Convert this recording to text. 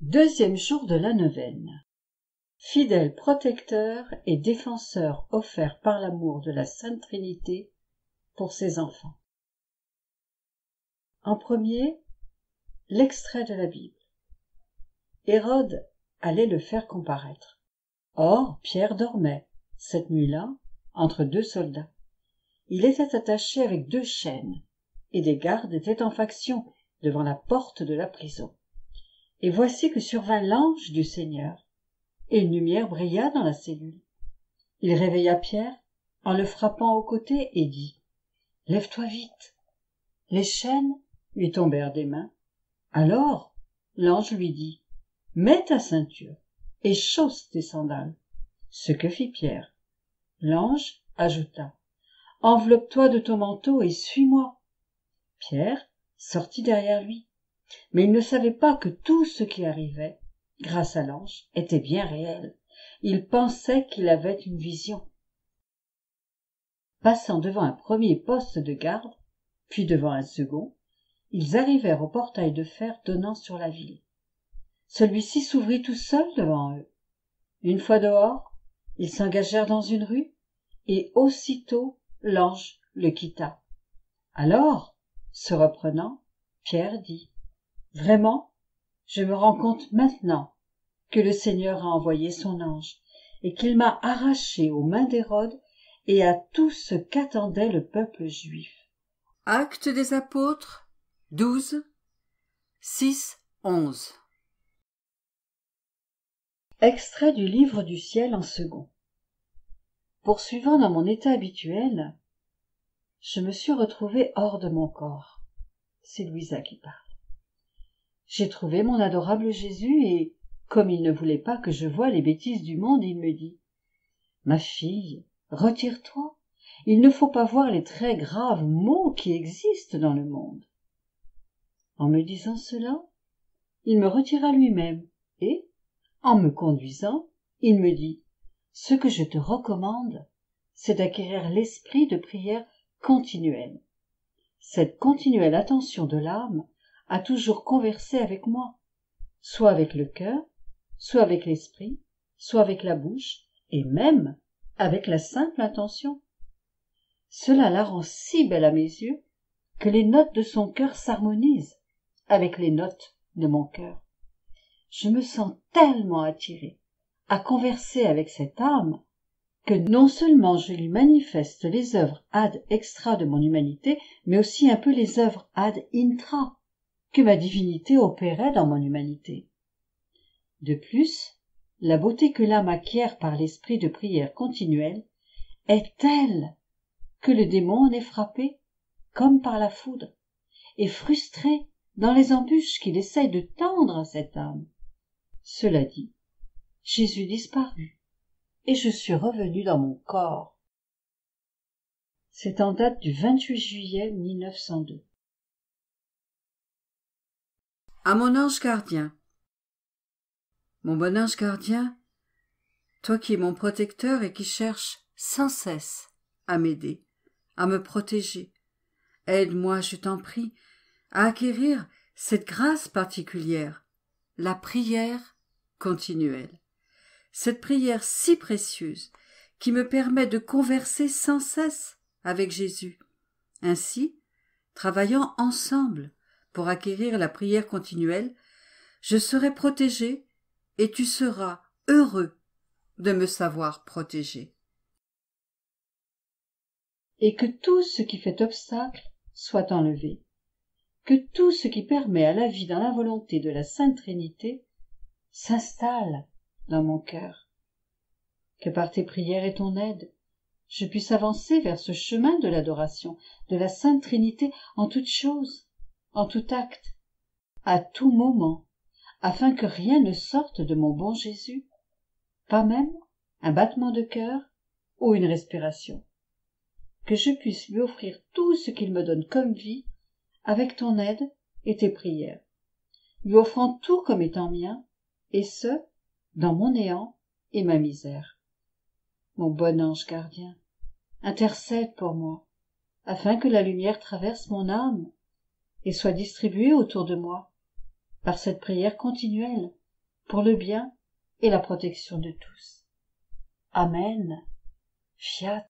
Deuxième jour de la neuvaine. Fidèle protecteur et défenseur offert par l'amour de la Sainte Trinité pour ses enfants. En premier, l'extrait de la Bible. Hérode allait le faire comparaître. Or, Pierre dormait, cette nuit-là, entre deux soldats. Il était attaché avec 2 chaînes, et des gardes étaient en faction devant la porte de la prison. Et voici que survint l'ange du Seigneur, et une lumière brilla dans la cellule. Il réveilla Pierre en le frappant au côté et dit « Lève-toi vite !» Les chaînes lui tombèrent des mains. Alors l'ange lui dit « Mets ta ceinture et chausse tes sandales. » Ce que fit Pierre. L'ange ajouta « Enveloppe-toi de ton manteau et suis-moi. » Pierre sortit derrière lui. Mais il ne savait pas que tout ce qui arrivait, grâce à l'ange, était bien réel. Il pensait qu'il avait une vision. Passant devant un premier poste de garde, puis devant un second, ils arrivèrent au portail de fer donnant sur la ville. Celui-ci s'ouvrit tout seul devant eux. Une fois dehors, ils s'engagèrent dans une rue, et aussitôt l'ange le quitta. Alors, se reprenant, Pierre dit « Vraiment, je me rends compte maintenant que le Seigneur a envoyé son ange et qu'il m'a arraché aux mains d'Hérode et à tout ce qu'attendait le peuple juif. » Actes des apôtres 12, 6, 11. Extrait du livre du ciel en second. Poursuivant dans mon état habituel, je me suis retrouvée hors de mon corps. C'est Louisa qui parle. J'ai trouvé mon adorable Jésus et, comme il ne voulait pas que je voie les bêtises du monde, il me dit « Ma fille, retire-toi, il ne faut pas voir les très graves maux qui existent dans le monde. » En me disant cela, il me retira lui-même et, en me conduisant, il me dit « Ce que je te recommande, c'est d'acquérir l'esprit de prière continuelle. Cette continuelle attention de l'âme a toujours conversé avec moi, soit avec le cœur, soit avec l'esprit, soit avec la bouche, et même avec la simple intention. Cela la rend si belle à mes yeux que les notes de son cœur s'harmonisent avec les notes de mon cœur. Je me sens tellement attirée à converser avec cette âme que non seulement je lui manifeste les œuvres ad extra de mon humanité, mais aussi un peu les œuvres ad intra que ma divinité opérait dans mon humanité. De plus, la beauté que l'âme acquiert par l'esprit de prière continuelle est telle que le démon en est frappé, comme par la foudre, et frustré dans les embûches qu'il essaye de tendre à cette âme. Cela dit, Jésus disparut, et je suis revenue dans mon corps. C'est en date du 28 juillet 1902. À mon ange gardien. Mon bon ange gardien, toi qui es mon protecteur et qui cherches sans cesse à m'aider, à me protéger, aide-moi, je t'en prie, à acquérir cette grâce particulière, la prière continuelle. Cette prière si précieuse qui me permet de converser sans cesse avec Jésus. Ainsi, travaillant ensemble pour acquérir la prière continuelle, je serai protégé et tu seras heureux de me savoir protégé. Et que tout ce qui fait obstacle soit enlevé, que tout ce qui permet à la vie dans la volonté de la Sainte Trinité s'installe dans mon cœur, que par tes prières et ton aide, je puisse avancer vers ce chemin de l'adoration de la Sainte Trinité en toutes choses, en tout acte, à tout moment, afin que rien ne sorte de mon bon Jésus, pas même un battement de cœur ou une respiration, que je puisse lui offrir tout ce qu'il me donne comme vie avec ton aide et tes prières, lui offrant tout comme étant mien, et ce, dans mon néant et ma misère. Mon bon ange gardien, intercède pour moi, afin que la lumière traverse mon âme et soit distribuée autour de moi par cette prière continuelle pour le bien et la protection de tous. Amen. Fiat